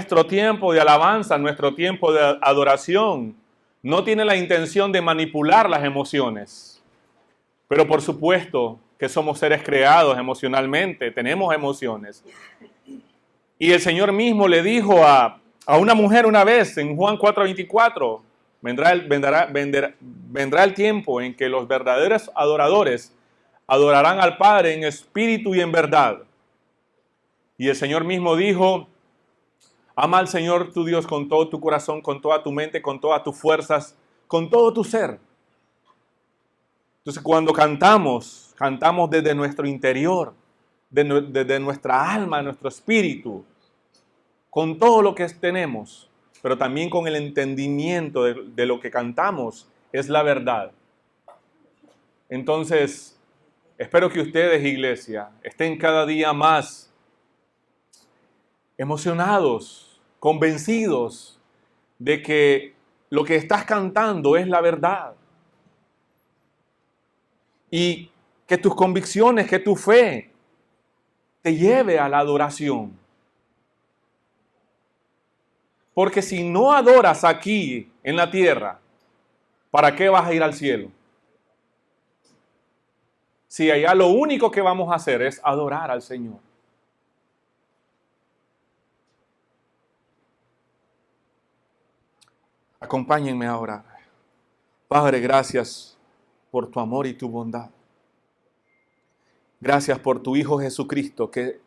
nuestro tiempo de alabanza, nuestro tiempo de adoración, no tiene la intención de manipular las emociones. Pero por supuesto que somos seres creados emocionalmente, tenemos emociones. Y el Señor mismo le dijo a una mujer una vez en Juan 4:24, vendrá el tiempo en que los verdaderos adoradores adorarán al Padre en espíritu y en verdad. Y el Señor mismo dijo, ama al Señor tu Dios con todo tu corazón, con toda tu mente, con todas tus fuerzas, con todo tu ser. Entonces cuando cantamos desde nuestro interior, desde nuestra alma, nuestro espíritu, con todo lo que tenemos, pero también con el entendimiento de lo que cantamos, es la verdad. Entonces, espero que ustedes, iglesia, estén cada día más emocionados, convencidos de que lo que estás cantando es la verdad. Y que tus convicciones, que tu fe te lleve a la adoración. Porque si no adoras aquí en la tierra, ¿para qué vas a ir al cielo? Si allá lo único que vamos a hacer es adorar al Señor. Acompáñenme a orar. Padre, gracias por tu amor y tu bondad. Gracias por tu Hijo Jesucristo que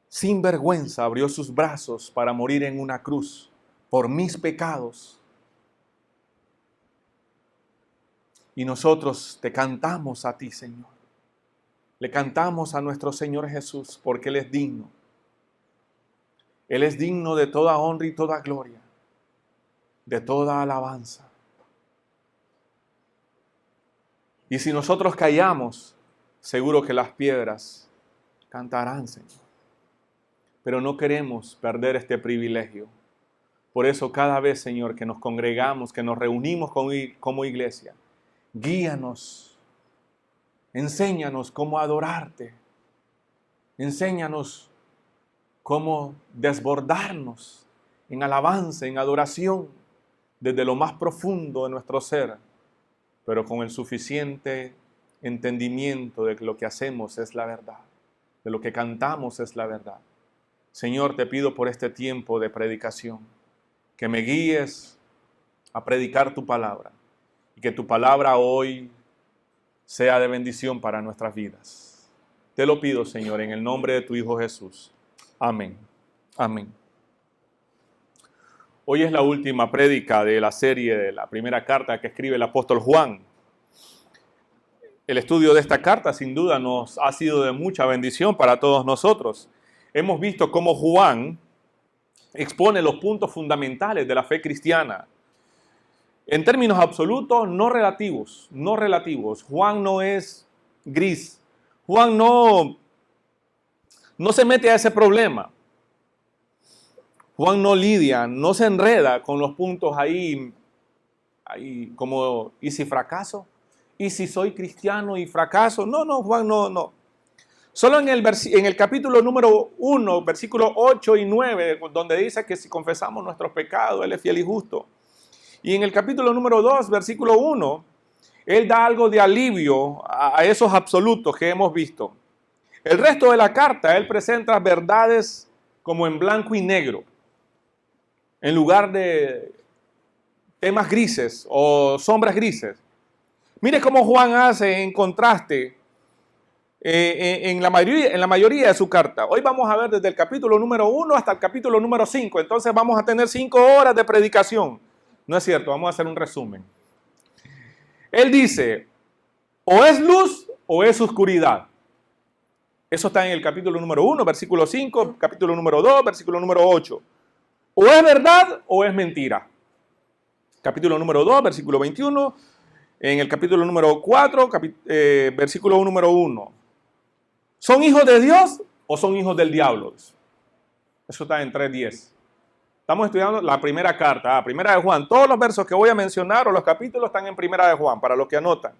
sin vergüenza abrió sus brazos para morir en una cruz por mis pecados. Y nosotros te cantamos a ti, Señor. Le cantamos a nuestro Señor Jesús porque Él es digno. Él es digno de toda honra y toda gloria, de toda alabanza. Y si nosotros callamos, seguro que las piedras cantarán, Señor. Pero no queremos perder este privilegio. Por eso cada vez, Señor, que nos congregamos, que nos reunimos como iglesia, guíanos, enséñanos cómo adorarte, enséñanos cómo desbordarnos en alabanza, en adoración, desde lo más profundo de nuestro ser, pero con el suficiente entendimiento de que lo que hacemos es la verdad, de lo que cantamos es la verdad. Señor, te pido por este tiempo de predicación, que me guíes a predicar tu palabra y que tu palabra hoy sea de bendición para nuestras vidas. Te lo pido, Señor, en el nombre de tu Hijo Jesús. Amén. Amén. Hoy es la última prédica de la serie de la primera carta que escribe el apóstol Juan. El estudio de esta carta sin duda nos ha sido de mucha bendición para todos nosotros. Hemos visto cómo Juan expone los puntos fundamentales de la fe cristiana. En términos absolutos, no relativos. Juan no es gris. Juan no se mete a ese problema. Juan no lidia, no se enreda con los puntos ahí como, ¿y si fracaso? ¿Y si soy cristiano y fracaso? No, Juan no. Solo en el capítulo número 1, versículos 8 y 9, donde dice que si confesamos nuestros pecados, Él es fiel y justo. Y en el capítulo número 2, versículo 1, Él da algo de alivio a esos absolutos que hemos visto. El resto de la carta, Él presenta verdades como en blanco y negro, en lugar de temas grises o sombras grises. Mire cómo Juan hace en contraste en la mayoría de su carta. Hoy vamos a ver desde el capítulo número 1 hasta el capítulo número 5. Entonces vamos a tener 5 horas de predicación. No es cierto, vamos a hacer un resumen. Él dice, o es luz o es oscuridad. Eso está en el capítulo número 1, versículo 5, capítulo número 2, versículo número 8. O es verdad o es mentira. Capítulo número 2, versículo 21. En el capítulo número 4, versículo número 1. ¿Son hijos de Dios o son hijos del diablo? Eso está en 3:10. Estamos estudiando la primera carta, primera de Juan. Todos los versos que voy a mencionar o los capítulos están en primera de Juan, para los que anotan.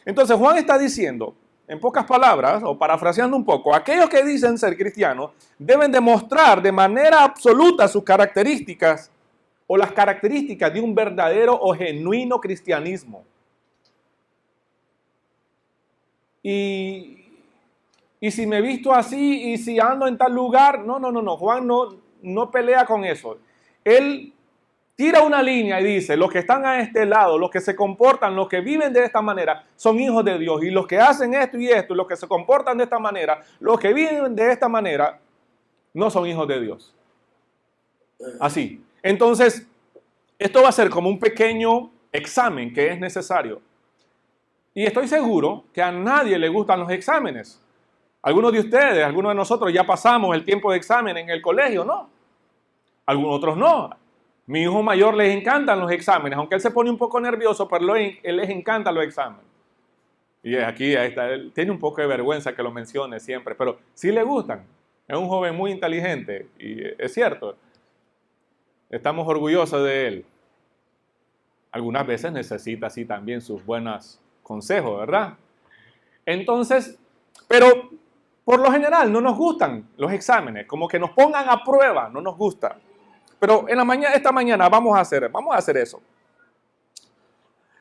Entonces Juan está diciendo, en pocas palabras, o parafraseando un poco, aquellos que dicen ser cristianos deben demostrar de manera absoluta sus características o las características de un verdadero o genuino cristianismo. Y si me he visto así y si ando en tal lugar, no. Juan no pelea con eso. Él tira una línea y dice, los que están a este lado, los que se comportan, los que viven de esta manera, son hijos de Dios. Y los que hacen esto y esto, los que se comportan de esta manera, los que viven de esta manera, no son hijos de Dios. Así. Entonces, esto va a ser como un pequeño examen que es necesario. Y estoy seguro que a nadie le gustan los exámenes. Algunos de ustedes, algunos de nosotros ya pasamos el tiempo de examen en el colegio, ¿no? Algunos otros no. Mi hijo mayor les encantan los exámenes, aunque él se pone un poco nervioso, pero él les encantan los exámenes. Y aquí ahí está, él tiene un poco de vergüenza que lo mencione siempre, pero sí le gustan. Es un joven muy inteligente y es cierto. Estamos orgullosos de él. Algunas veces necesita así también sus buenos consejos, ¿verdad? Entonces, pero por lo general no nos gustan los exámenes, como que nos pongan a prueba, no nos gusta. Pero esta mañana vamos a hacer eso.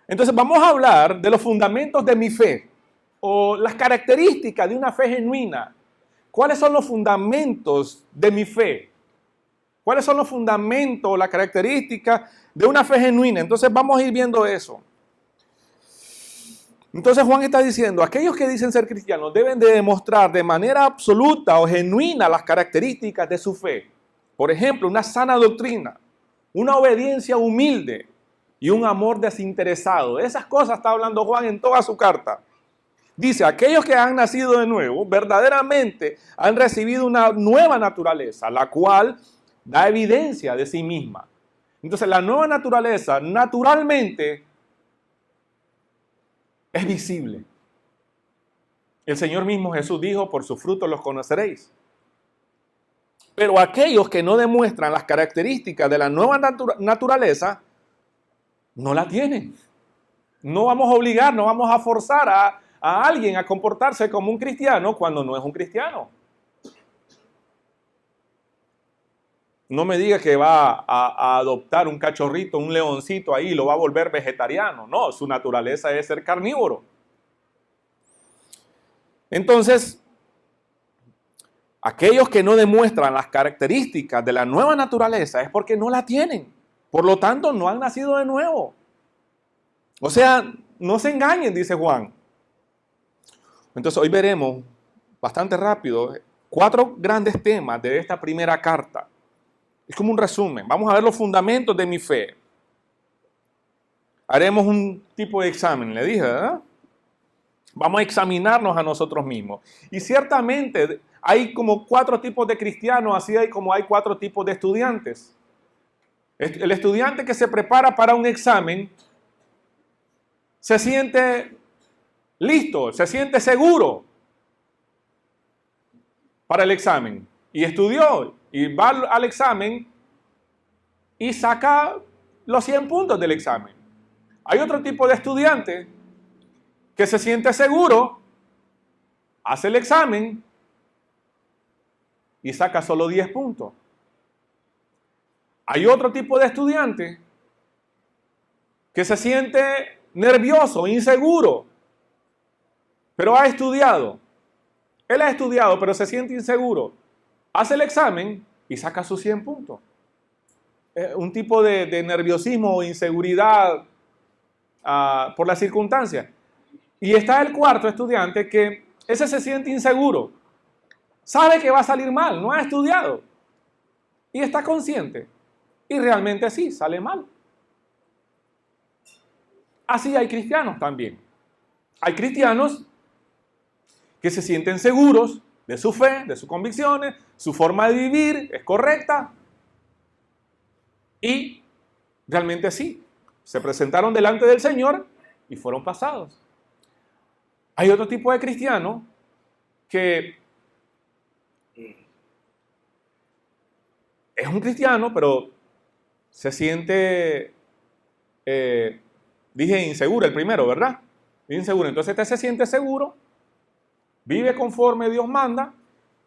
Entonces vamos a hablar de los fundamentos de mi fe o las características de una fe genuina. ¿Cuáles son los fundamentos de mi fe? ¿Cuáles son los fundamentos, las características de una fe genuina? Entonces vamos a ir viendo eso. Entonces Juan está diciendo, aquellos que dicen ser cristianos deben de demostrar de manera absoluta o genuina las características de su fe. Por ejemplo, una sana doctrina, una obediencia humilde y un amor desinteresado. De esas cosas está hablando Juan en toda su carta. Dice, aquellos que han nacido de nuevo verdaderamente han recibido una nueva naturaleza, la cual da evidencia de sí misma. Entonces la nueva naturaleza naturalmente es visible. El Señor mismo Jesús dijo, por sus frutos los conoceréis. Pero aquellos que no demuestran las características de la nueva naturaleza, no la tienen. No vamos a obligar, no vamos a forzar a alguien a comportarse como un cristiano cuando no es un cristiano. No me diga que va a adoptar un cachorrito, un leoncito ahí y lo va a volver vegetariano. No, su naturaleza es ser carnívoro. Entonces, aquellos que no demuestran las características de la nueva naturaleza es porque no la tienen. Por lo tanto, no han nacido de nuevo. O sea, no se engañen, dice Juan. Entonces, hoy veremos bastante rápido 4 grandes temas de esta primera carta. Es como un resumen. Vamos a ver los fundamentos de mi fe. Haremos un tipo de examen, le dije, ¿verdad? Vamos a examinarnos a nosotros mismos. Y ciertamente hay como 4 tipos de cristianos, así como hay 4 tipos de estudiantes. El estudiante que se prepara para un examen se siente listo, se siente seguro para el examen. Y estudió y va al examen y saca los 100 puntos del examen. Hay otro tipo de estudiante que se siente seguro, hace el examen y saca solo 10 puntos. Hay otro tipo de estudiante que se siente nervioso, inseguro, pero ha estudiado. Él ha estudiado, pero se siente inseguro. Hace el examen y saca sus 100 puntos. Un tipo de nerviosismo o inseguridad por las circunstancias. Y está el cuarto estudiante que ese se siente inseguro. Sabe que va a salir mal, no ha estudiado. Y está consciente. Y realmente sí, sale mal. Así hay cristianos también. Hay cristianos que se sienten seguros de su fe, de sus convicciones, su forma de vivir es correcta. Y realmente sí, se presentaron delante del Señor y fueron pasados. Hay otro tipo de cristiano que es un cristiano, pero se siente, dije inseguro el primero, ¿verdad? Inseguro. Entonces este se siente seguro vive conforme Dios manda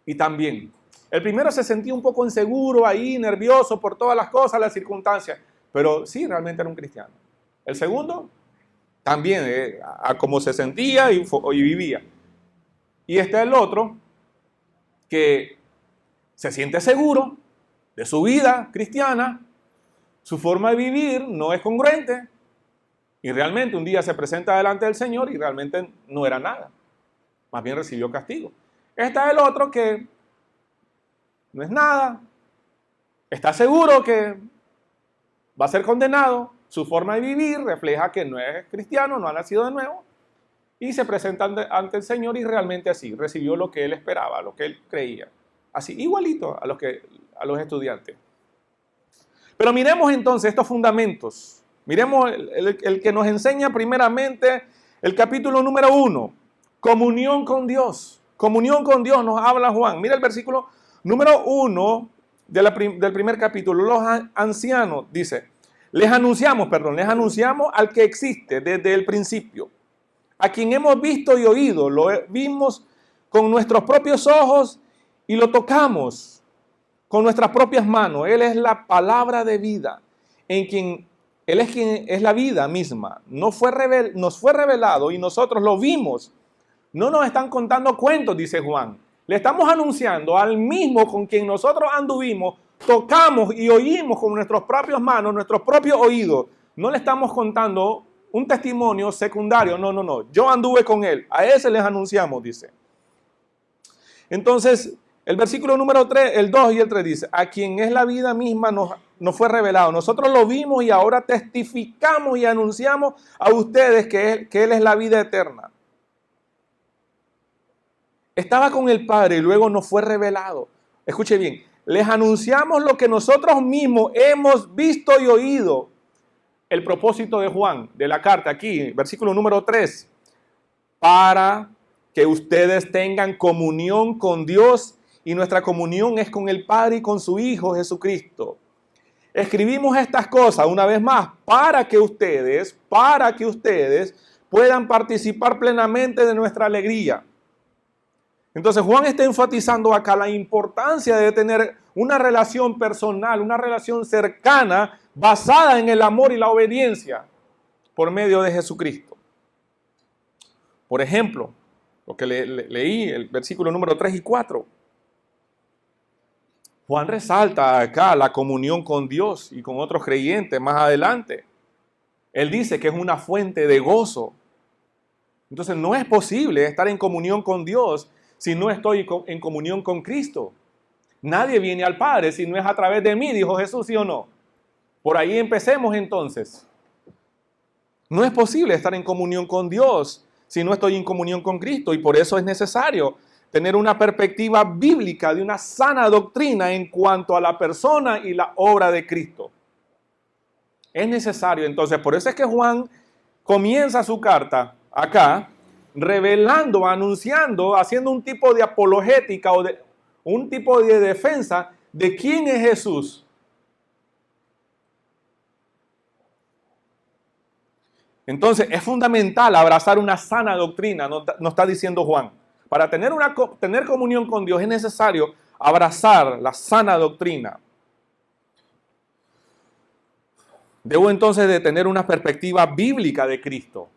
y también. El primero se sentía un poco inseguro ahí, nervioso por todas las cosas, las circunstancias, pero sí, realmente era un cristiano. El segundo, también, a cómo se sentía y vivía. Y está el otro, que se siente seguro de su vida cristiana, su forma de vivir no es congruente, y realmente un día se presenta delante del Señor y realmente no era nada. Más bien recibió castigo. Está el otro que no es nada, está seguro que va a ser condenado, su forma de vivir refleja que no es cristiano, no ha nacido de nuevo, y se presenta ante el Señor y realmente así, recibió lo que él esperaba, lo que él creía. Así, igualito a los estudiantes. Pero miremos entonces estos fundamentos. Miremos el que nos enseña primeramente el capítulo número 1, comunión con Dios. Comunión con Dios nos habla Juan. Mira el versículo número 1 del primer capítulo. Los ancianos, dice, les anunciamos al que existe desde el principio, a quien hemos visto y oído, lo vimos con nuestros propios ojos y lo tocamos con nuestras propias manos. Él es la palabra de vida, Él es quien es la vida misma. Nos fue revelado y nosotros lo vimos. No nos están contando cuentos, dice Juan. Le estamos anunciando al mismo con quien nosotros anduvimos, tocamos y oímos con nuestras propias manos, nuestros propios oídos. No le estamos contando un testimonio secundario. No. Yo anduve con él. A ese les anunciamos, dice. Entonces, el versículo número 3, el 2 y el 3 dice, a quien es la vida misma nos fue revelado. Nosotros lo vimos y ahora testificamos y anunciamos a ustedes que Él es la vida eterna. Estaba con el Padre y luego nos fue revelado. Escuche bien, les anunciamos lo que nosotros mismos hemos visto y oído. El propósito de Juan, de la carta aquí, versículo número 3, para que ustedes tengan comunión con Dios, y nuestra comunión es con el Padre y con su Hijo Jesucristo. Escribimos estas cosas una vez más para que ustedes puedan participar plenamente de nuestra alegría. Entonces Juan está enfatizando acá la importancia de tener una relación personal, una relación cercana, basada en el amor y la obediencia por medio de Jesucristo. Por ejemplo, lo que leí, el versículo número 3 y 4. Juan resalta acá la comunión con Dios y con otros creyentes más adelante. Él dice que es una fuente de gozo. Entonces no es posible estar en comunión con Dios si no estoy en comunión con Cristo. Nadie viene al Padre si no es a través de mí, dijo Jesús, ¿sí o no? Por ahí empecemos entonces. No es posible estar en comunión con Dios si no estoy en comunión con Cristo, y por eso es necesario tener una perspectiva bíblica de una sana doctrina en cuanto a la persona y la obra de Cristo. Es necesario, entonces, por eso es que Juan comienza su carta acá, revelando, anunciando, haciendo un tipo de apologética o un tipo de defensa de quién es Jesús. Entonces, es fundamental abrazar una sana doctrina, nos está diciendo Juan. Para tener comunión con Dios es necesario abrazar la sana doctrina. Debo entonces de tener una perspectiva bíblica de Cristo.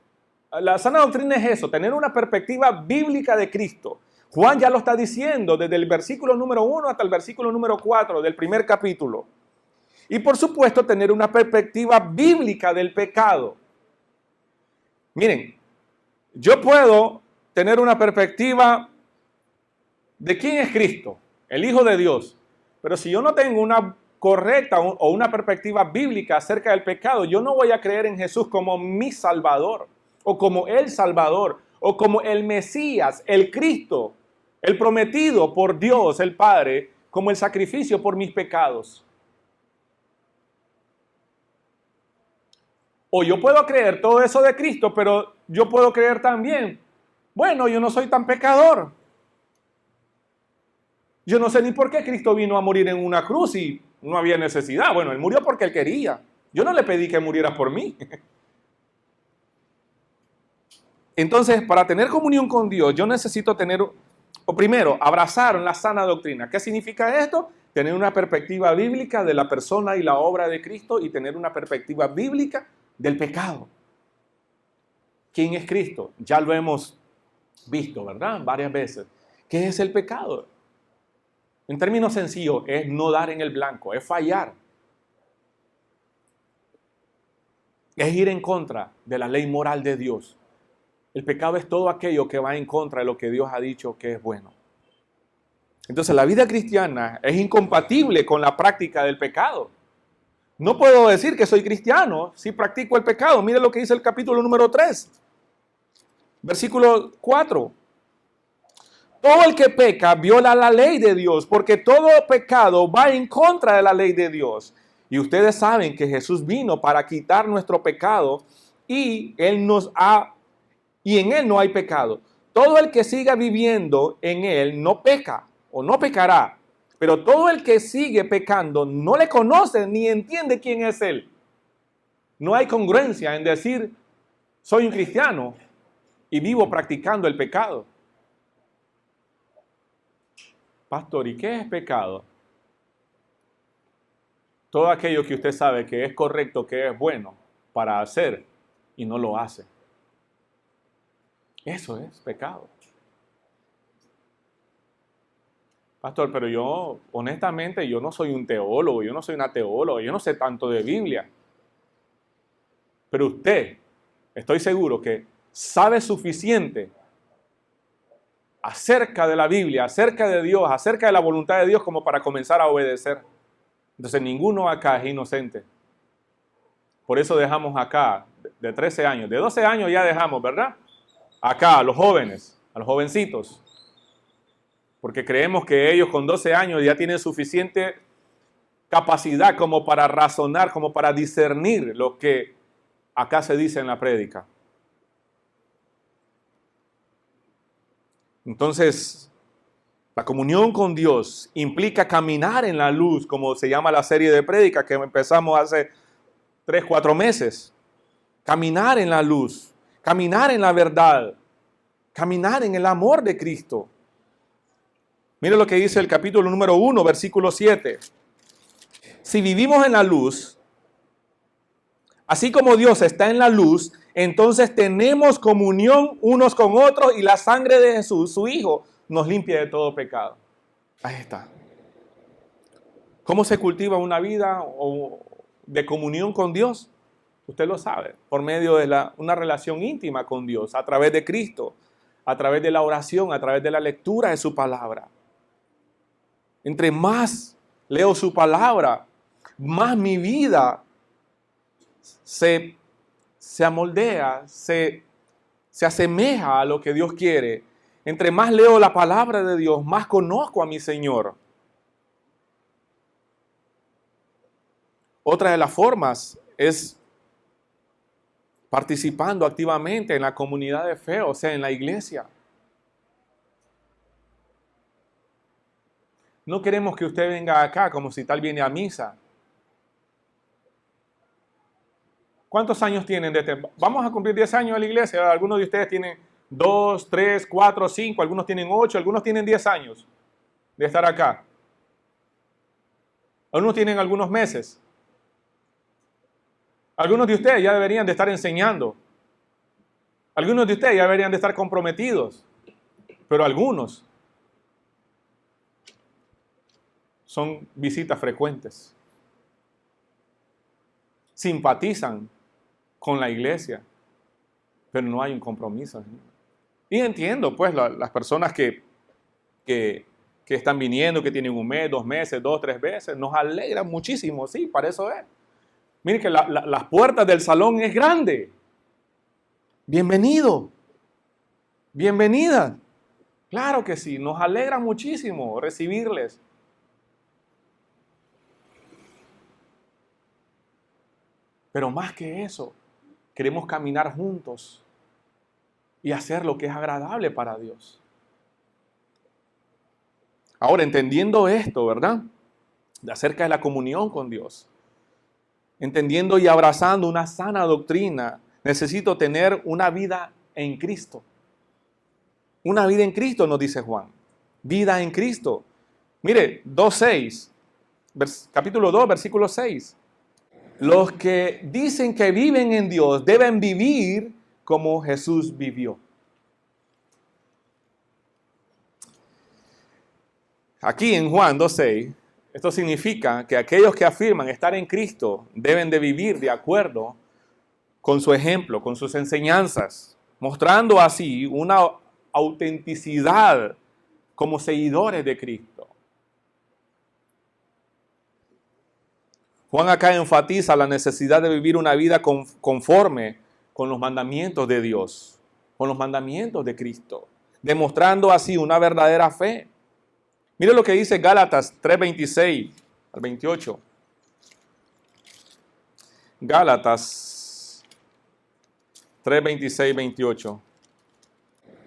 La sana doctrina es eso, tener una perspectiva bíblica de Cristo. Juan ya lo está diciendo desde el versículo número 1 hasta el versículo número 4 del primer capítulo. Y por supuesto tener una perspectiva bíblica del pecado. Miren, yo puedo tener una perspectiva de quién es Cristo, el Hijo de Dios. Pero si yo no tengo una correcta o una perspectiva bíblica acerca del pecado, yo no voy a creer en Jesús como mi Salvador, o como el Salvador, o como el Mesías, el Cristo, el prometido por Dios, el Padre, como el sacrificio por mis pecados. O yo puedo creer todo eso de Cristo, pero yo puedo creer también, bueno, yo no soy tan pecador. Yo no sé ni por qué Cristo vino a morir en una cruz y no había necesidad. Bueno, Él murió porque Él quería. Yo no le pedí que muriera por mí. Entonces, para tener comunión con Dios, yo necesito tener, o primero, abrazar la sana doctrina. ¿Qué significa esto? Tener una perspectiva bíblica de la persona y la obra de Cristo y tener una perspectiva bíblica del pecado. ¿Quién es Cristo? Ya lo hemos visto, ¿verdad? Varias veces. ¿Qué es el pecado? En términos sencillos, es no dar en el blanco, es fallar. Es ir en contra de la ley moral de Dios. El pecado es todo aquello que va en contra de lo que Dios ha dicho que es bueno. Entonces la vida cristiana es incompatible con la práctica del pecado. No puedo decir que soy cristiano si practico el pecado. Mire lo que dice el capítulo número 3, versículo 4. Todo el que peca viola la ley de Dios, porque todo pecado va en contra de la ley de Dios. Y ustedes saben que Jesús vino para quitar nuestro pecado y en Él no hay pecado. Todo el que siga viviendo en Él no peca o no pecará. Pero todo el que sigue pecando no le conoce ni entiende quién es Él. No hay congruencia en decir, soy un cristiano y vivo practicando el pecado. Pastor, ¿y qué es pecado? Todo aquello que usted sabe que es correcto, que es bueno para hacer y no lo hace. Eso es pecado. Pastor, pero yo, honestamente, yo no soy un teólogo, yo no soy una teóloga, yo no sé tanto de Biblia. Pero usted, estoy seguro que sabe suficiente acerca de la Biblia, acerca de Dios, acerca de la voluntad de Dios como para comenzar a obedecer. Entonces ninguno acá es inocente. Por eso dejamos acá de 13 años, de 12 años ya dejamos, ¿verdad? Acá a los jóvenes, a los jovencitos. Porque creemos que ellos con 12 años ya tienen suficiente capacidad como para razonar, como para discernir lo que acá se dice en la prédica. Entonces, la comunión con Dios implica caminar en la luz, como se llama la serie de prédicas que empezamos hace 3, 4 meses. Caminar en la luz, caminar en la verdad, caminar en el amor de Cristo. Mire lo que dice el capítulo número 1, versículo 7. Si vivimos en la luz, así como Dios está en la luz, entonces tenemos comunión unos con otros y la sangre de Jesús, su Hijo, nos limpia de todo pecado. Ahí está. ¿Cómo se cultiva una vida de comunión con Dios? Usted lo sabe, por medio de una relación íntima con Dios, a través de Cristo, a través de la oración, a través de la lectura de su palabra. Entre más leo su palabra, más mi vida se amoldea, se asemeja a lo que Dios quiere. Entre más leo la palabra de Dios, más conozco a mi Señor. Otra de las formas es participando activamente en la comunidad de fe, o sea, en la iglesia. No queremos que usted venga acá como si tal viene a misa. ¿Cuántos años tienen de este? Vamos a cumplir 10 años en la iglesia. Algunos de ustedes tienen 2, 3, 4, 5, algunos tienen 8, algunos tienen 10 años de estar acá. Algunos tienen algunos meses. Algunos de ustedes ya deberían de estar enseñando. Algunos de ustedes ya deberían de estar comprometidos. Pero algunos son visitas frecuentes. Simpatizan con la iglesia, pero no hay un compromiso. Y entiendo, pues, las personas que están viniendo, que tienen 1 mes, 2 meses, 2, 3 veces, nos alegran muchísimo, sí, para eso es. Miren que las puertas del salón es grande. Bienvenido, bienvenida. Claro que sí, nos alegra muchísimo recibirles. Pero más que eso, queremos caminar juntos y hacer lo que es agradable para Dios. Ahora, entendiendo esto, ¿verdad? Acerca de la comunión con Dios, entendiendo y abrazando una sana doctrina, necesito tener una vida en Cristo. Una vida en Cristo, nos dice Juan. Vida en Cristo. Mire, 2:6, capítulo 2, versículo 6. Los que dicen que viven en Dios deben vivir como Jesús vivió. Aquí en Juan 2:6, esto significa que aquellos que afirman estar en Cristo deben de vivir de acuerdo con su ejemplo, con sus enseñanzas, mostrando así una autenticidad como seguidores de Cristo. Juan acá enfatiza la necesidad de vivir una vida conforme con los mandamientos de Dios, con los mandamientos de Cristo, demostrando así una verdadera fe. Mire lo que dice Gálatas 3:26 al 28. Gálatas 3:26, 28.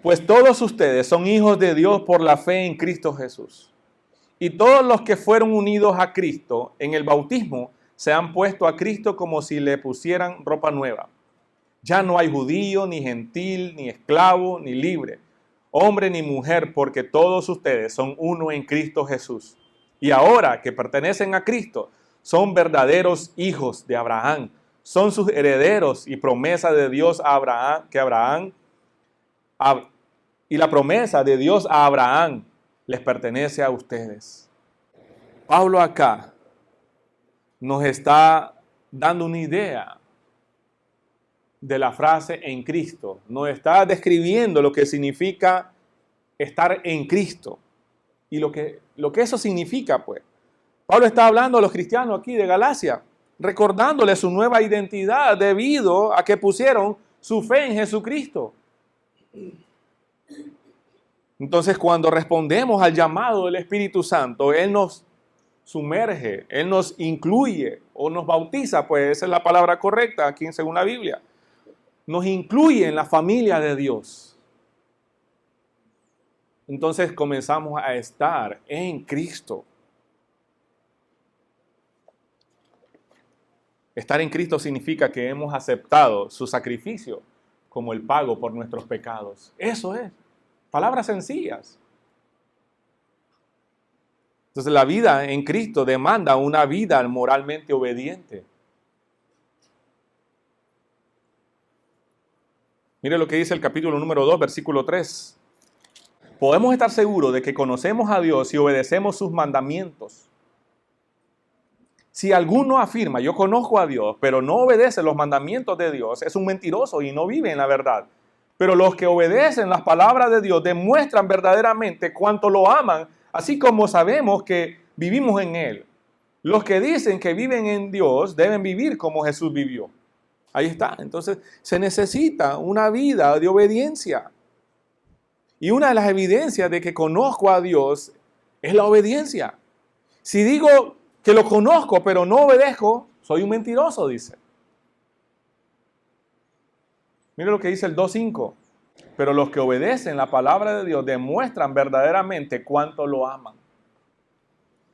Pues todos ustedes son hijos de Dios por la fe en Cristo Jesús. Y todos los que fueron unidos a Cristo en el bautismo se han puesto a Cristo como si le pusieran ropa nueva. Ya no hay judío, ni gentil, ni esclavo, ni libre, hombre ni mujer, porque todos ustedes son uno en Cristo Jesús. Y ahora que pertenecen a Cristo, son verdaderos hijos de Abraham. Son sus herederos y promesa de Dios a Abraham, y la promesa de Dios a Abraham les pertenece a ustedes. Pablo acá nos está dando una idea de la frase en Cristo. Nos está describiendo lo que significa estar en Cristo y lo que eso significa, pues. Pablo está hablando a los cristianos aquí de Galacia, recordándoles su nueva identidad debido a que pusieron su fe en Jesucristo. Entonces, cuando respondemos al llamado del Espíritu Santo, Él nos sumerge, Él nos incluye o nos bautiza, pues esa es la palabra correcta aquí según la Biblia. Nos incluye en la familia de Dios. Entonces comenzamos a estar en Cristo. Estar en Cristo significa que hemos aceptado su sacrificio como el pago por nuestros pecados. Eso es. Palabras sencillas. Entonces la vida en Cristo demanda una vida moralmente obediente. Mire lo que dice el capítulo número 2, versículo 3. Podemos estar seguros de que conocemos a Dios y obedecemos sus mandamientos. Si alguno afirma, yo conozco a Dios, pero no obedece los mandamientos de Dios, es un mentiroso y no vive en la verdad. Pero los que obedecen las palabras de Dios demuestran verdaderamente cuánto lo aman, así como sabemos que vivimos en Él. Los que dicen que viven en Dios deben vivir como Jesús vivió. Ahí está. Entonces se necesita una vida de obediencia. Y una de las evidencias de que conozco a Dios es la obediencia. Si digo que lo conozco pero no obedezco, soy un mentiroso, dice. Mire lo que dice el 2:5. Pero los que obedecen la palabra de Dios demuestran verdaderamente cuánto lo aman.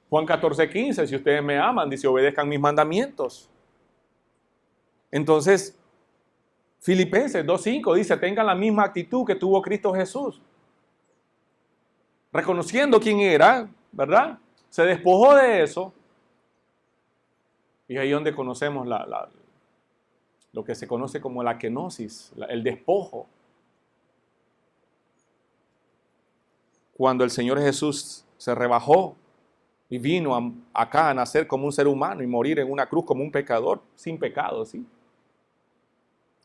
Juan 14:15, si ustedes me aman, dice, obedezcan mis mandamientos. Entonces, Filipenses 2:5 dice, tengan la misma actitud que tuvo Cristo Jesús. Reconociendo quién era, ¿verdad? Se despojó de eso. Y ahí es donde conocemos lo que se conoce como la kenosis, el despojo. Cuando el Señor Jesús se rebajó y vino acá a nacer como un ser humano y morir en una cruz como un pecador, sin pecado, ¿sí?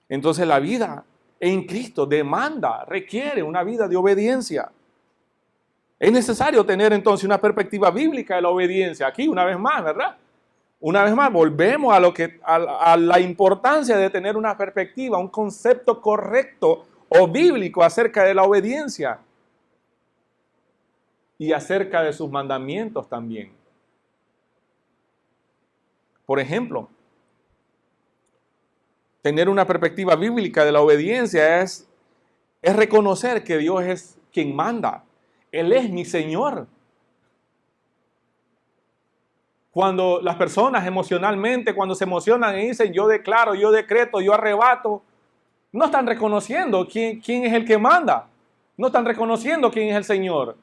Entonces la vida en Cristo requiere una vida de obediencia. Es necesario tener entonces una perspectiva bíblica de la obediencia. Aquí, una vez más, ¿verdad? Una vez más, volvemos a la importancia de tener una perspectiva, un concepto correcto o bíblico acerca de la obediencia y acerca de sus mandamientos también. Por ejemplo, tener una perspectiva bíblica de la obediencia es reconocer que Dios es quien manda. Él es mi Señor. Cuando las personas emocionalmente, cuando se emocionan y dicen yo declaro, yo decreto, yo arrebato, No están reconociendo quién es el que manda. No están reconociendo quién es el Señor.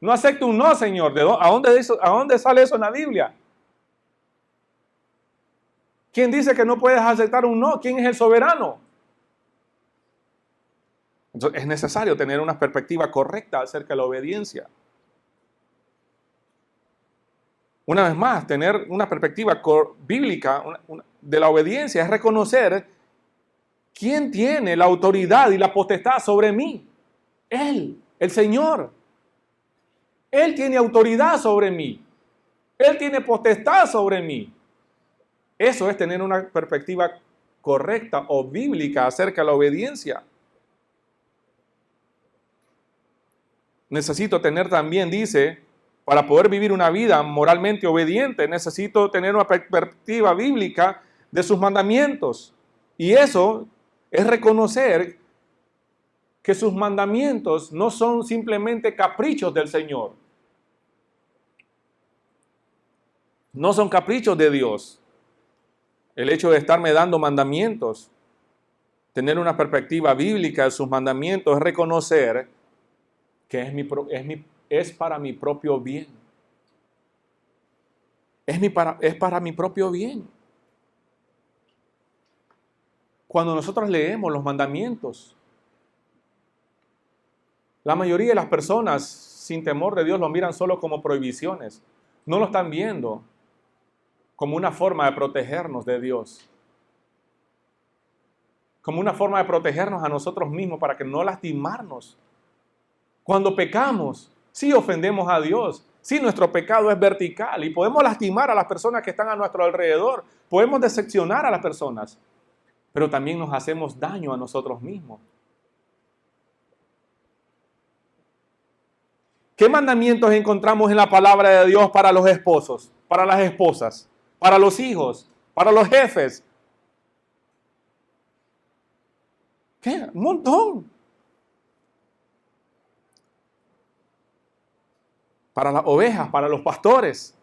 No acepto un no, Señor. ¿A dónde sale eso en la Biblia? ¿Quién dice que no puedes aceptar un no? ¿Quién es el soberano? Entonces, es necesario tener una perspectiva correcta acerca de la obediencia. Una vez más, tener una perspectiva bíblica de la obediencia es reconocer quién tiene la autoridad y la potestad sobre mí. Él, el Señor. Él tiene autoridad sobre mí. Él tiene potestad sobre mí. Eso es tener una perspectiva correcta o bíblica acerca de la obediencia. Necesito tener también, dice, para poder vivir una vida moralmente obediente, necesito tener una perspectiva bíblica de sus mandamientos. Y eso es reconocer que sus mandamientos no son simplemente caprichos del Señor. No son caprichos de Dios. El hecho de estarme dando mandamientos, tener una perspectiva bíblica de sus mandamientos, es reconocer que es para mi propio bien. Es para mi propio bien. Cuando nosotros leemos los mandamientos, la mayoría de las personas sin temor de Dios lo miran solo como prohibiciones. No lo están viendo como una forma de protegernos de Dios. Como una forma de protegernos a nosotros mismos para que no lastimarnos. Cuando pecamos, sí ofendemos a Dios. Sí, nuestro pecado es vertical y podemos lastimar a las personas que están a nuestro alrededor. Podemos decepcionar a las personas. Pero también nos hacemos daño a nosotros mismos. ¿Qué mandamientos encontramos en la palabra de Dios para los esposos, para las esposas, para los hijos, para los jefes? ¿Qué? Un montón. Para las ovejas, para los pastores,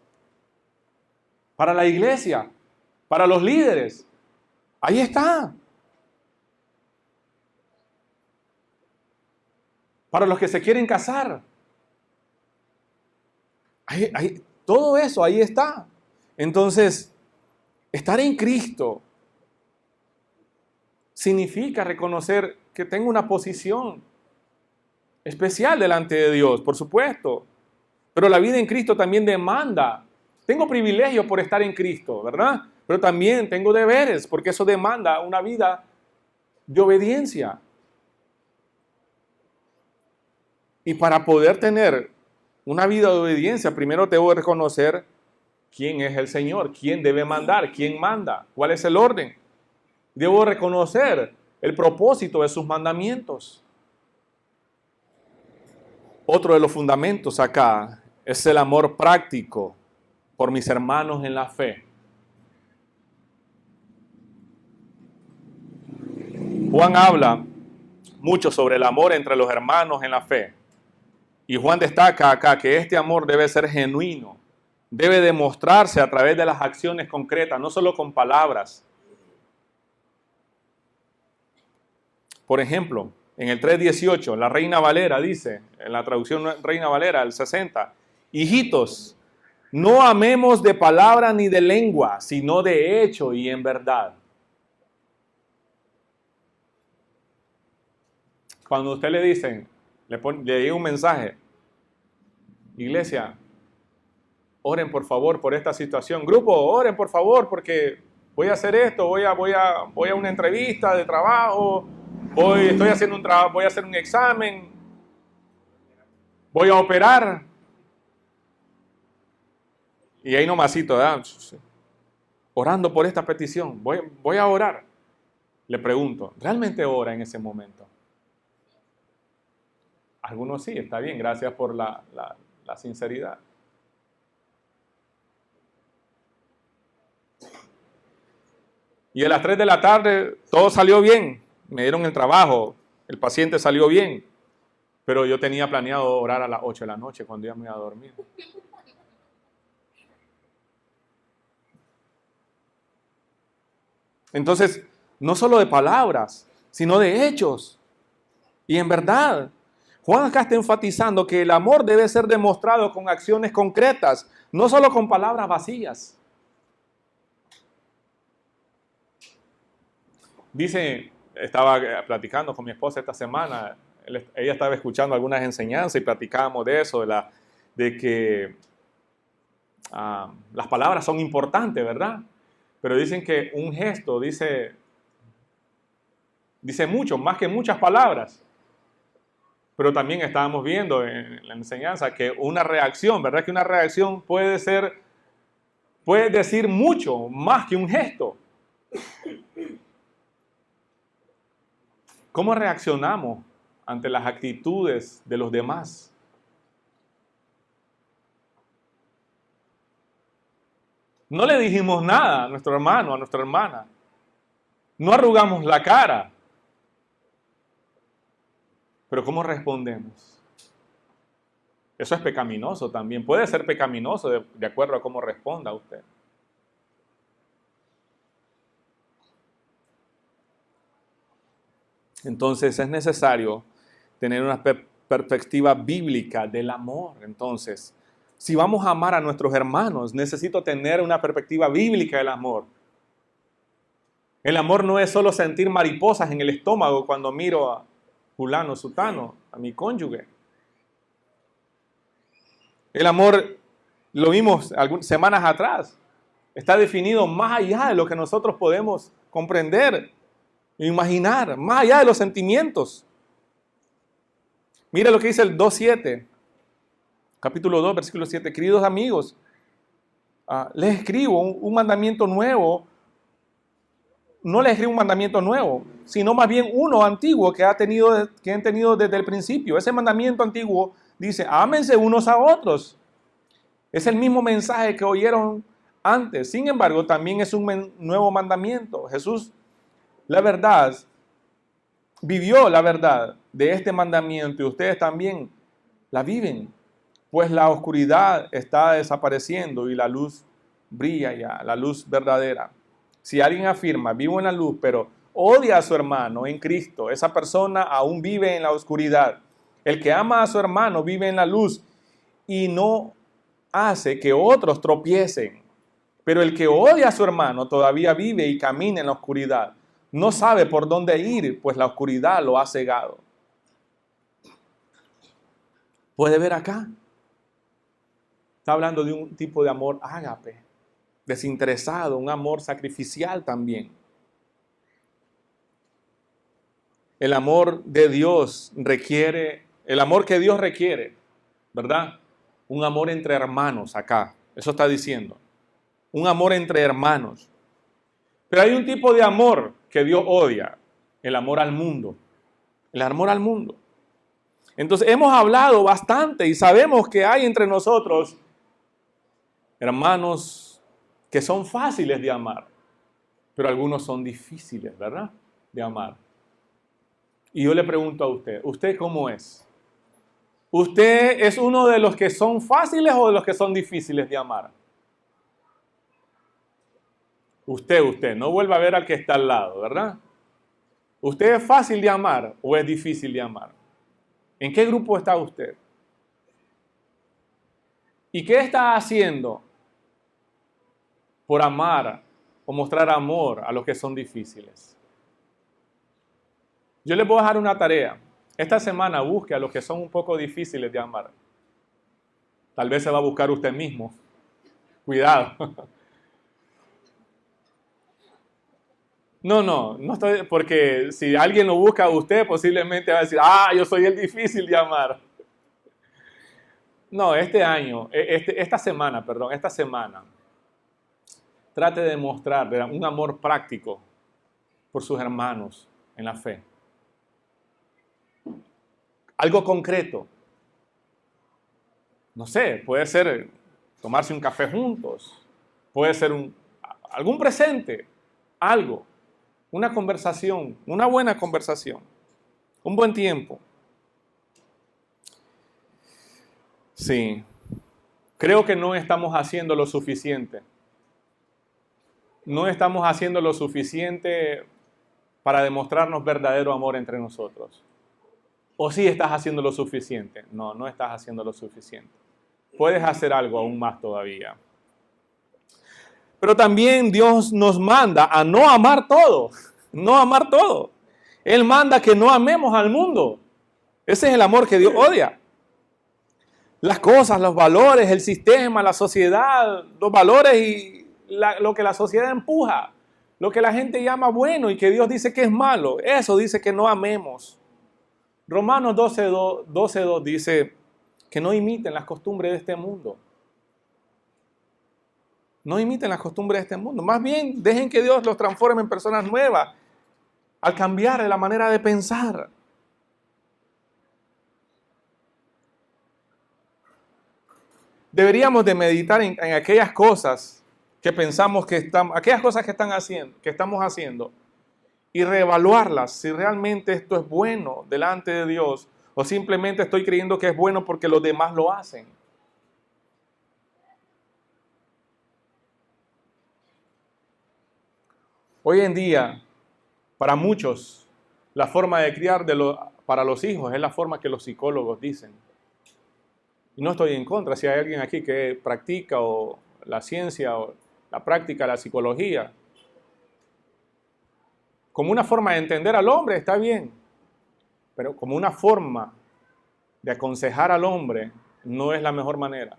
para la iglesia, para los líderes. Ahí está. Para los que se quieren casar. Todo eso ahí está. Entonces, estar en Cristo significa reconocer que tengo una posición especial delante de Dios, por supuesto. Pero la vida en Cristo también demanda. Tengo privilegios por estar en Cristo, ¿verdad? Pero también tengo deberes, porque eso demanda una vida de obediencia. Y para poder tener una vida de obediencia, primero debo reconocer quién es el Señor, quién debe mandar, quién manda, cuál es el orden. Debo reconocer el propósito de sus mandamientos. Otro de los fundamentos acá es el amor práctico por mis hermanos en la fe. Juan habla mucho sobre el amor entre los hermanos en la fe. Y Juan destaca acá que este amor debe ser genuino, debe demostrarse a través de las acciones concretas, no solo con palabras. Por ejemplo, en el 3:18, la Reina Valera dice, en la traducción Reina Valera, el 60, hijitos, no amemos de palabra ni de lengua, sino de hecho y en verdad. Cuando usted le dicen, le llega un mensaje, iglesia, oren por favor por esta situación. Grupo, oren por favor porque voy a hacer esto, voy a una entrevista de trabajo, estoy haciendo un trabajo, voy a hacer un examen, voy a operar. Y ahí nomasito, ¿verdad? Orando por esta petición, voy a orar. Le pregunto, ¿realmente ora en ese momento? Algunos sí, está bien, gracias por la sinceridad. Y a las 3 de la tarde todo salió bien, me dieron el trabajo, el paciente salió bien, pero yo tenía planeado orar a las 8 de la noche cuando ya me iba a dormir. Entonces, no solo de palabras, sino de hechos. Y en verdad, Juan acá está enfatizando que el amor debe ser demostrado con acciones concretas, no solo con palabras vacías. Dice, estaba platicando con mi esposa esta semana, ella estaba escuchando algunas enseñanzas y platicábamos de eso, de que las palabras son importantes, ¿verdad? Pero dicen que un gesto dice mucho, más que muchas palabras. Pero también estábamos viendo en la enseñanza que una reacción, ¿verdad? Que una reacción puede decir mucho más que un gesto. ¿Cómo reaccionamos ante las actitudes de los demás? No le dijimos nada a nuestro hermano, a nuestra hermana. No arrugamos la cara. Pero ¿cómo respondemos? Eso es pecaminoso también. Puede ser pecaminoso de acuerdo a cómo responda usted. Entonces es necesario tener una perspectiva bíblica del amor. Entonces, si vamos a amar a nuestros hermanos, necesito tener una perspectiva bíblica del amor. El amor no es solo sentir mariposas en el estómago cuando miro a fulano, sutano, a mi cónyuge. El amor, lo vimos algunas semanas atrás, está definido más allá de lo que nosotros podemos comprender, imaginar, más allá de los sentimientos. Mira lo que dice el 2:7, capítulo 2, versículo 7. Queridos amigos, les escribo un mandamiento nuevo. No les escribo un mandamiento nuevo, sino más bien uno antiguo que han tenido desde el principio. Ese mandamiento antiguo dice, ámense unos a otros. Es el mismo mensaje que oyeron antes. Sin embargo, también es un nuevo mandamiento. Jesús, la verdad, vivió la verdad de este mandamiento y ustedes también la viven. Pues la oscuridad está desapareciendo y la luz brilla ya, la luz verdadera. Si alguien afirma, vivo en la luz, pero odia a su hermano en Cristo, esa persona aún vive en la oscuridad. El que ama a su hermano vive en la luz y no hace que otros tropiecen. Pero el que odia a su hermano todavía vive y camina en la oscuridad. No sabe por dónde ir, pues la oscuridad lo ha cegado. ¿Puede ver acá? Está hablando de un tipo de amor ágape, desinteresado, un amor sacrificial también. El amor de Dios el amor que Dios requiere, ¿verdad? Un amor entre hermanos acá, eso está diciendo. Un amor entre hermanos. Pero hay un tipo de amor que Dios odia, el amor al mundo. El amor al mundo. Entonces hemos hablado bastante y sabemos que hay entre nosotros hermanos que son fáciles de amar, pero algunos son difíciles, ¿verdad? De amar. Y yo le pregunto a usted, ¿usted cómo es? ¿Usted es uno de los que son fáciles o de los que son difíciles de amar? Usted, no vuelva a ver al que está al lado, ¿verdad? ¿Usted es fácil de amar o es difícil de amar? ¿En qué grupo está usted? ¿Y qué está haciendo por amar o mostrar amor a los que son difíciles? Yo les voy a dejar una tarea. Esta semana busque a los que son un poco difíciles de amar. Tal vez se va a buscar usted mismo. Cuidado. No estoy, porque si alguien lo busca a usted, posiblemente va a decir, yo soy el difícil de amar. No, esta semana, trate de mostrar un amor práctico por sus hermanos en la fe. Algo concreto. No sé, puede ser tomarse un café juntos, puede ser algún presente, algo, una conversación, una buena conversación, un buen tiempo. Sí, creo que no estamos haciendo lo suficiente. No estamos haciendo lo suficiente para demostrarnos verdadero amor entre nosotros? ¿O sí estás haciendo lo suficiente? No, no estás haciendo lo suficiente. Puedes hacer algo aún más todavía. Pero también Dios nos manda a no amar todo. No amar todo. Él manda que no amemos al mundo. Ese es el amor que Dios odia. Las cosas, los valores, el sistema, la sociedad, los valores y lo que la sociedad empuja. Lo que la gente llama bueno y que Dios dice que es malo. Eso dice que no amemos. Romanos 12:2 dice que no imiten las costumbres de este mundo. No imiten las costumbres de este mundo. Más bien, dejen que Dios los transforme en personas nuevas al cambiar la manera de pensar. Deberíamos de meditar en aquellas cosas que pensamos que estamos, aquellas cosas que estamos haciendo y reevaluarlas si realmente esto es bueno delante de Dios o simplemente estoy creyendo que es bueno porque los demás lo hacen. Hoy en día, para muchos, la forma de criar para los hijos es la forma que los psicólogos dicen. Y no estoy en contra, si hay alguien aquí que practica o la ciencia o la práctica, la psicología, como una forma de entender al hombre está bien, pero como una forma de aconsejar al hombre no es la mejor manera.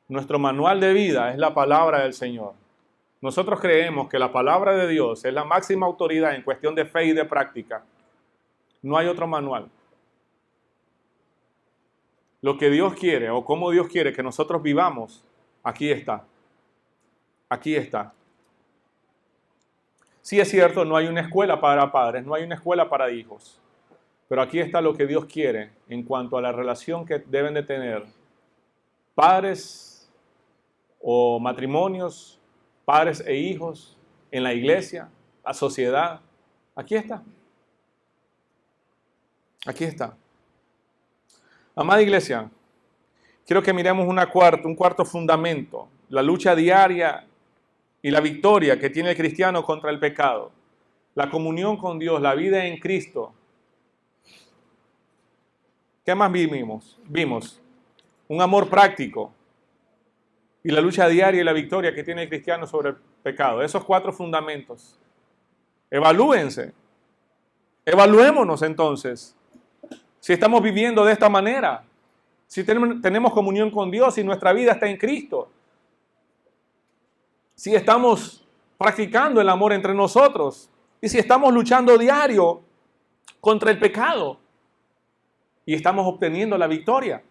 Nuestro manual de vida es la palabra del Señor. Nosotros creemos que la palabra de Dios es la máxima autoridad en cuestión de fe y de práctica. No hay otro manual. Lo que Dios quiere o cómo Dios quiere que nosotros vivamos, aquí está. Aquí está. Sí es cierto, no hay una escuela para padres, no hay una escuela para hijos. Pero aquí está lo que Dios quiere en cuanto a la relación que deben de tener padres o matrimonios, padres e hijos en la iglesia, la sociedad. Aquí está. Aquí está. Amada iglesia, quiero que miremos un cuarto fundamento, la lucha diaria y la victoria que tiene el cristiano contra el pecado, la comunión con Dios, la vida en Cristo. ¿Qué más vimos? Vimos un amor práctico y la lucha diaria y la victoria que tiene el cristiano sobre el pecado. Esos 4 fundamentos. Evalúense. Evaluémonos entonces. Si estamos viviendo de esta manera, si tenemos comunión con Dios y nuestra vida está en Cristo, si estamos practicando el amor entre nosotros y si estamos luchando diario contra el pecado y estamos obteniendo la victoria.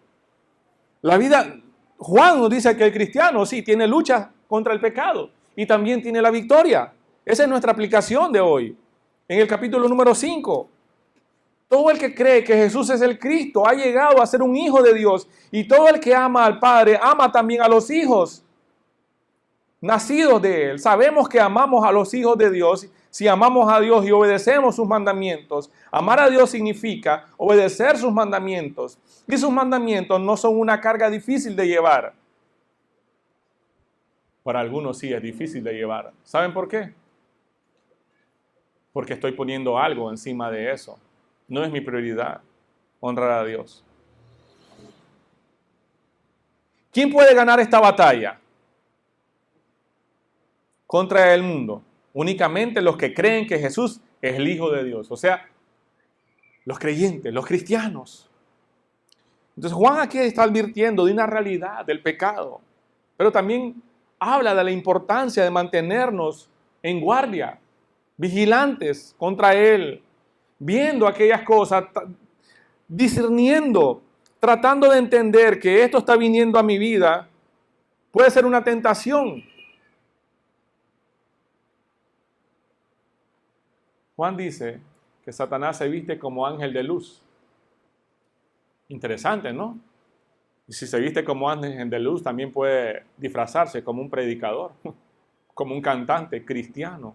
La vida, Juan nos dice que el cristiano sí tiene lucha contra el pecado y también tiene la victoria. Esa es nuestra aplicación de hoy. En el capítulo número 5. Todo el que cree que Jesús es el Cristo ha llegado a ser un hijo de Dios. Y todo el que ama al Padre ama también a los hijos nacidos de Él. Sabemos que amamos a los hijos de Dios si amamos a Dios y obedecemos sus mandamientos. Amar a Dios significa obedecer sus mandamientos. Y sus mandamientos no son una carga difícil de llevar. Para algunos sí es difícil de llevar. ¿Saben por qué? Porque estoy poniendo algo encima de eso. No es mi prioridad honrar a Dios. ¿Quién puede ganar esta batalla contra el mundo? Únicamente los que creen que Jesús es el Hijo de Dios. O sea, los creyentes, los cristianos. Entonces Juan aquí está advirtiendo de una realidad del pecado. Pero también habla de la importancia de mantenernos en guardia, vigilantes contra él, viendo aquellas cosas, discerniendo, tratando de entender que esto está viniendo a mi vida, puede ser una tentación. Juan dice que Satanás se viste como ángel de luz. Interesante, ¿no? Y si se viste como ángel de luz, también puede disfrazarse como un predicador, como un cantante cristiano,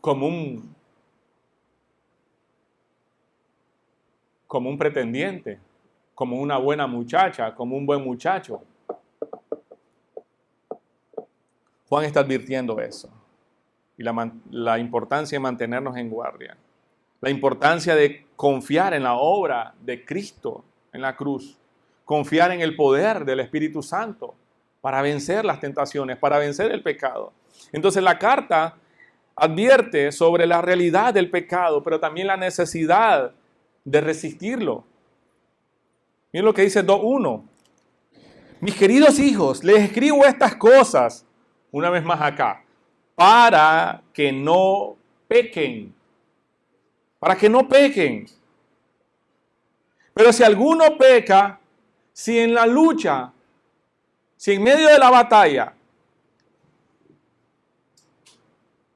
como un pretendiente, como una buena muchacha, como un buen muchacho. Juan está advirtiendo eso. y la importancia de mantenernos en guardia. La importancia de confiar en la obra de Cristo en la cruz. Confiar en el poder del Espíritu Santo para vencer las tentaciones, para vencer el pecado. Entonces la carta advierte sobre la realidad del pecado, pero también la necesidad de resistirlo. Miren lo que dice 2:1. Mis queridos hijos, les escribo estas cosas, una vez más acá, para que no pequen. Para que no pequen. Pero si alguno peca, si en la lucha, si en medio de la batalla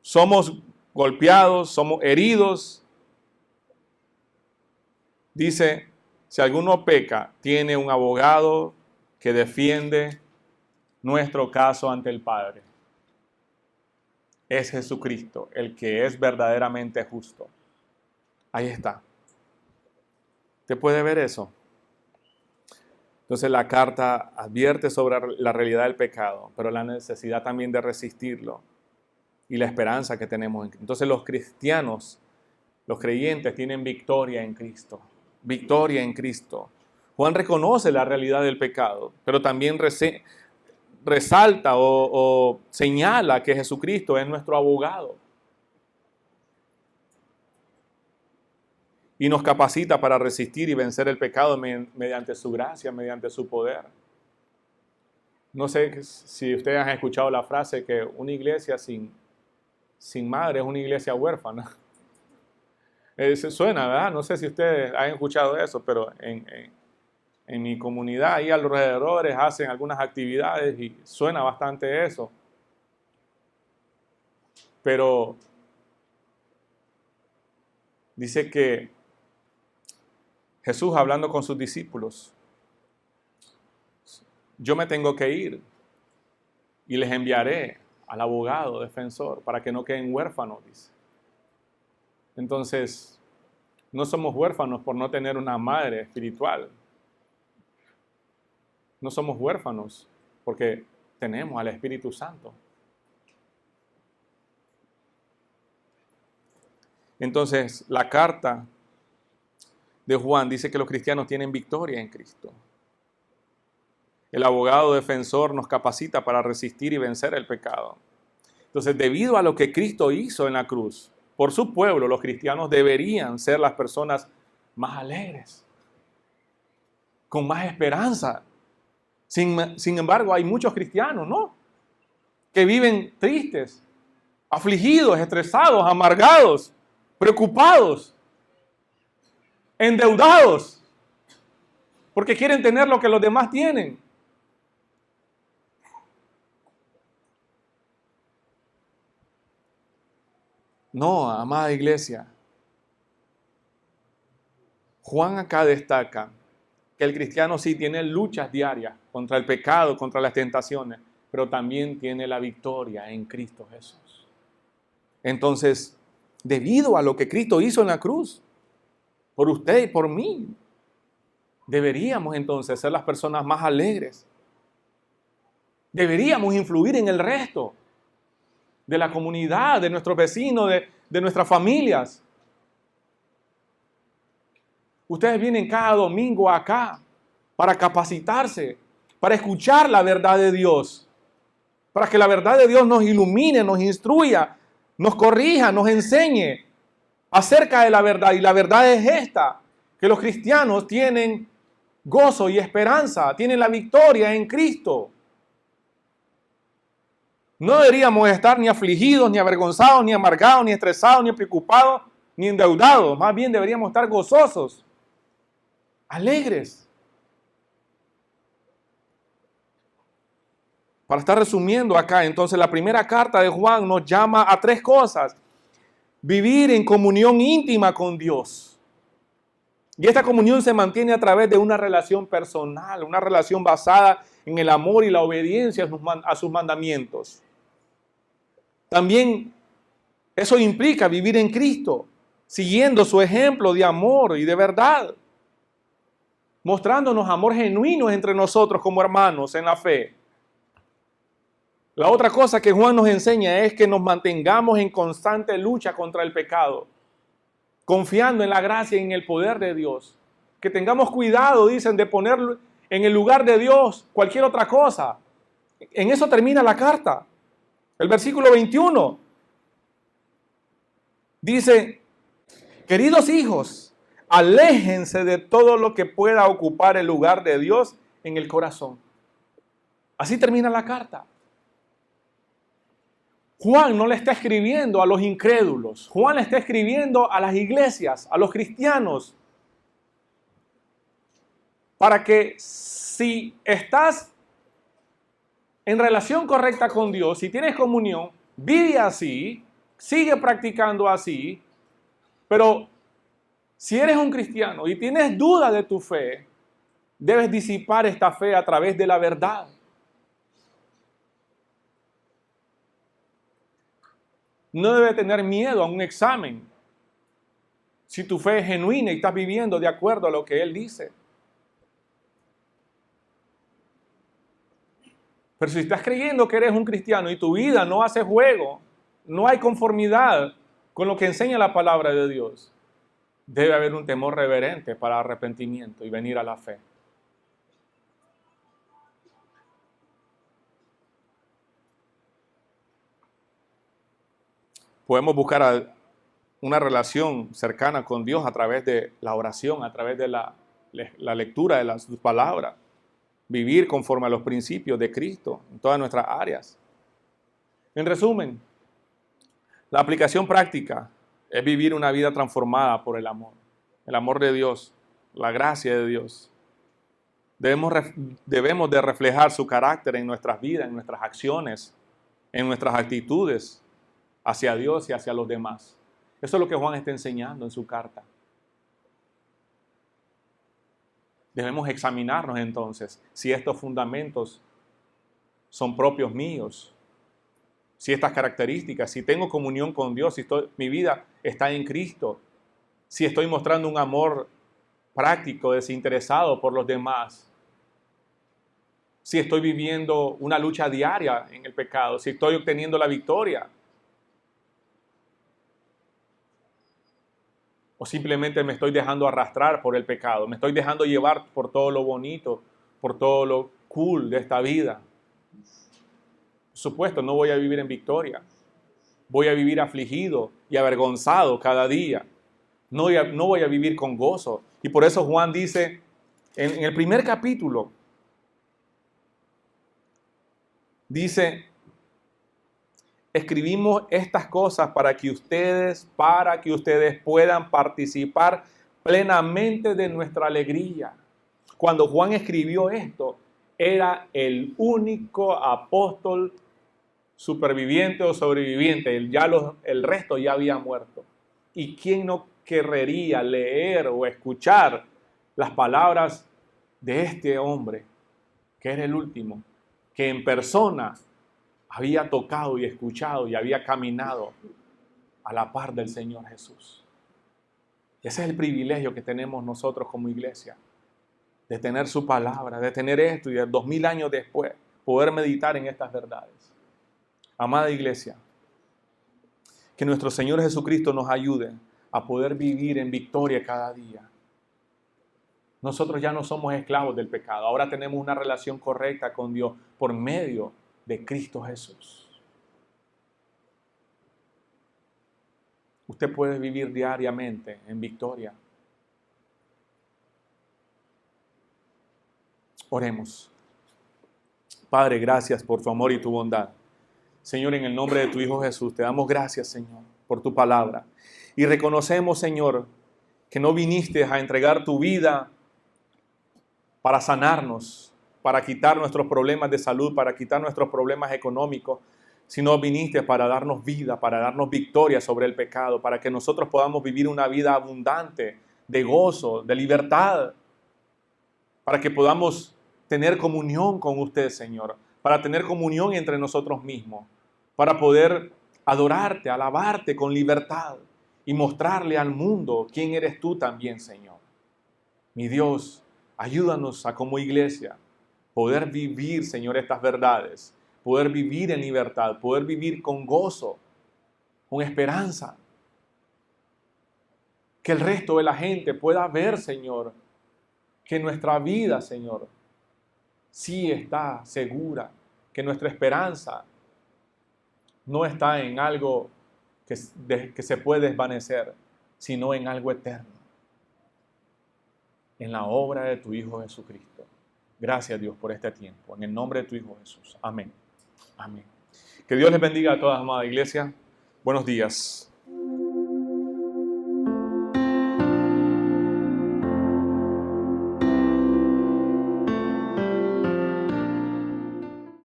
somos golpeados, somos heridos, dice, si alguno peca, tiene un abogado que defiende nuestro caso ante el Padre. Es Jesucristo, el que es verdaderamente justo. Ahí está. ¿Te puede ver eso? Entonces la carta advierte sobre la realidad del pecado, pero la necesidad también de resistirlo y la esperanza que tenemos. Entonces los cristianos, los creyentes tienen victoria en Cristo. Victoria en Cristo. Juan reconoce la realidad del pecado, pero también resalta o señala que Jesucristo es nuestro abogado. Y nos capacita para resistir y vencer el pecado mediante su gracia, mediante su poder. No sé si ustedes han escuchado la frase que una iglesia sin madre es una iglesia huérfana. Suena, ¿verdad? No sé si ustedes han escuchado eso, pero en mi comunidad, ahí alrededores, hacen algunas actividades y suena bastante eso. Pero dice que Jesús, hablando con sus discípulos, yo me tengo que ir y les enviaré al abogado defensor para que no queden huérfanos, dice. Entonces, no somos huérfanos por no tener una madre espiritual. No somos huérfanos porque tenemos al Espíritu Santo. Entonces, la carta de Juan dice que los cristianos tienen victoria en Cristo. El abogado defensor nos capacita para resistir y vencer el pecado. Entonces, debido a lo que Cristo hizo en la cruz, por su pueblo, los cristianos deberían ser las personas más alegres, con más esperanza. Sin embargo, hay muchos cristianos, ¿no?, que viven tristes, afligidos, estresados, amargados, preocupados, endeudados, porque quieren tener lo que los demás tienen. No, amada iglesia. Juan acá destaca que el cristiano sí tiene luchas diarias contra el pecado, contra las tentaciones, pero también tiene la victoria en Cristo Jesús. Entonces, debido a lo que Cristo hizo en la cruz, por usted y por mí, deberíamos entonces ser las personas más alegres. Deberíamos influir en el resto de la comunidad, de nuestros vecinos, de nuestras familias. Ustedes vienen cada domingo acá para capacitarse, para escuchar la verdad de Dios, para que la verdad de Dios nos ilumine, nos instruya, nos corrija, nos enseñe acerca de la verdad. Y la verdad es esta, que los cristianos tienen gozo y esperanza, tienen la victoria en Cristo. No deberíamos estar ni afligidos, ni avergonzados, ni amargados, ni estresados, ni preocupados, ni endeudados. Más bien deberíamos estar gozosos, alegres. Para estar resumiendo acá, entonces la primera carta de Juan nos llama a tres cosas. Vivir en comunión íntima con Dios. Y esta comunión se mantiene a través de una relación personal, una relación basada en el amor y la obediencia a sus mandamientos. También eso implica vivir en Cristo, siguiendo su ejemplo de amor y de verdad, mostrándonos amor genuino entre nosotros como hermanos en la fe. La otra cosa que Juan nos enseña es que nos mantengamos en constante lucha contra el pecado, confiando en la gracia y en el poder de Dios. Que tengamos cuidado, dicen, de poner en el lugar de Dios cualquier otra cosa. En eso termina la carta. El versículo 21 dice: queridos hijos, aléjense de todo lo que pueda ocupar el lugar de Dios en el corazón. Así termina la carta. Juan no le está escribiendo a los incrédulos. Juan le está escribiendo a las iglesias, a los cristianos, para que si estás en relación correcta con Dios, si tienes comunión, vive así, sigue practicando así, pero si eres un cristiano y tienes duda de tu fe, debes disipar esta fe a través de la verdad. No debes tener miedo a un examen si tu fe es genuina y estás viviendo de acuerdo a lo que Él dice. Pero si estás creyendo que eres un cristiano y tu vida no hace juego, no hay conformidad con lo que enseña la palabra de Dios, debe haber un temor reverente para arrepentimiento y venir a la fe. Podemos buscar una relación cercana con Dios a través de la oración, a través de la lectura de sus palabras. Vivir conforme a los principios de Cristo en todas nuestras áreas. En resumen, la aplicación práctica es vivir una vida transformada por el amor de Dios, la gracia de Dios. Debemos de reflejar su carácter en nuestras vidas, en nuestras acciones, en nuestras actitudes hacia Dios y hacia los demás. Eso es lo que Juan está enseñando en su carta. Debemos examinarnos entonces si estos fundamentos son propios míos, si estas características, si tengo comunión con Dios, si mi vida está en Cristo, si estoy mostrando un amor práctico, desinteresado por los demás, si estoy viviendo una lucha diaria en el pecado, si estoy obteniendo la victoria, o simplemente me estoy dejando arrastrar por el pecado, me estoy dejando llevar por todo lo bonito, por todo lo cool de esta vida. Por supuesto, no voy a vivir en victoria. Voy a vivir afligido y avergonzado cada día. No voy a vivir con gozo. Y por eso Juan dice en el primer capítulo, dice: escribimos estas cosas para que ustedes puedan participar plenamente de nuestra alegría. Cuando Juan escribió esto, era el único apóstol superviviente o sobreviviente. El resto ya había muerto. ¿Y quién no querría leer o escuchar las palabras de este hombre, que era el último, que en persona había tocado y escuchado y había caminado a la par del Señor Jesús? Ese es el privilegio que tenemos nosotros como iglesia, de tener su palabra, de tener esto y de 2000 años después poder meditar en estas verdades. Amada iglesia, que nuestro Señor Jesucristo nos ayude a poder vivir en victoria cada día. Nosotros ya no somos esclavos del pecado, ahora tenemos una relación correcta con Dios por medio de Cristo Jesús. Usted puede vivir diariamente en victoria. Oremos. Padre, gracias por tu amor y tu bondad. Señor, en el nombre de tu Hijo Jesús, te damos gracias, Señor, por tu palabra. Y reconocemos, Señor, que no viniste a entregar tu vida para sanarnos, para quitar nuestros problemas de salud, para quitar nuestros problemas económicos, sino viniste para darnos vida, para darnos victoria sobre el pecado, para que nosotros podamos vivir una vida abundante, de gozo, de libertad, para que podamos tener comunión con usted, Señor, para tener comunión entre nosotros mismos, para poder adorarte, alabarte con libertad y mostrarle al mundo quién eres tú también, Señor. Mi Dios, ayúdanos a como iglesia poder vivir, Señor, estas verdades, poder vivir en libertad, poder vivir con gozo, con esperanza. Que el resto de la gente pueda ver, Señor, que nuestra vida, Señor, sí está segura, que nuestra esperanza no está en algo que se puede desvanecer, sino en algo eterno, en la obra de tu Hijo Jesucristo. Gracias, Dios, por este tiempo. En el nombre de tu Hijo Jesús. Amén. Amén. Que Dios les bendiga a todas, amada iglesia. Buenos días.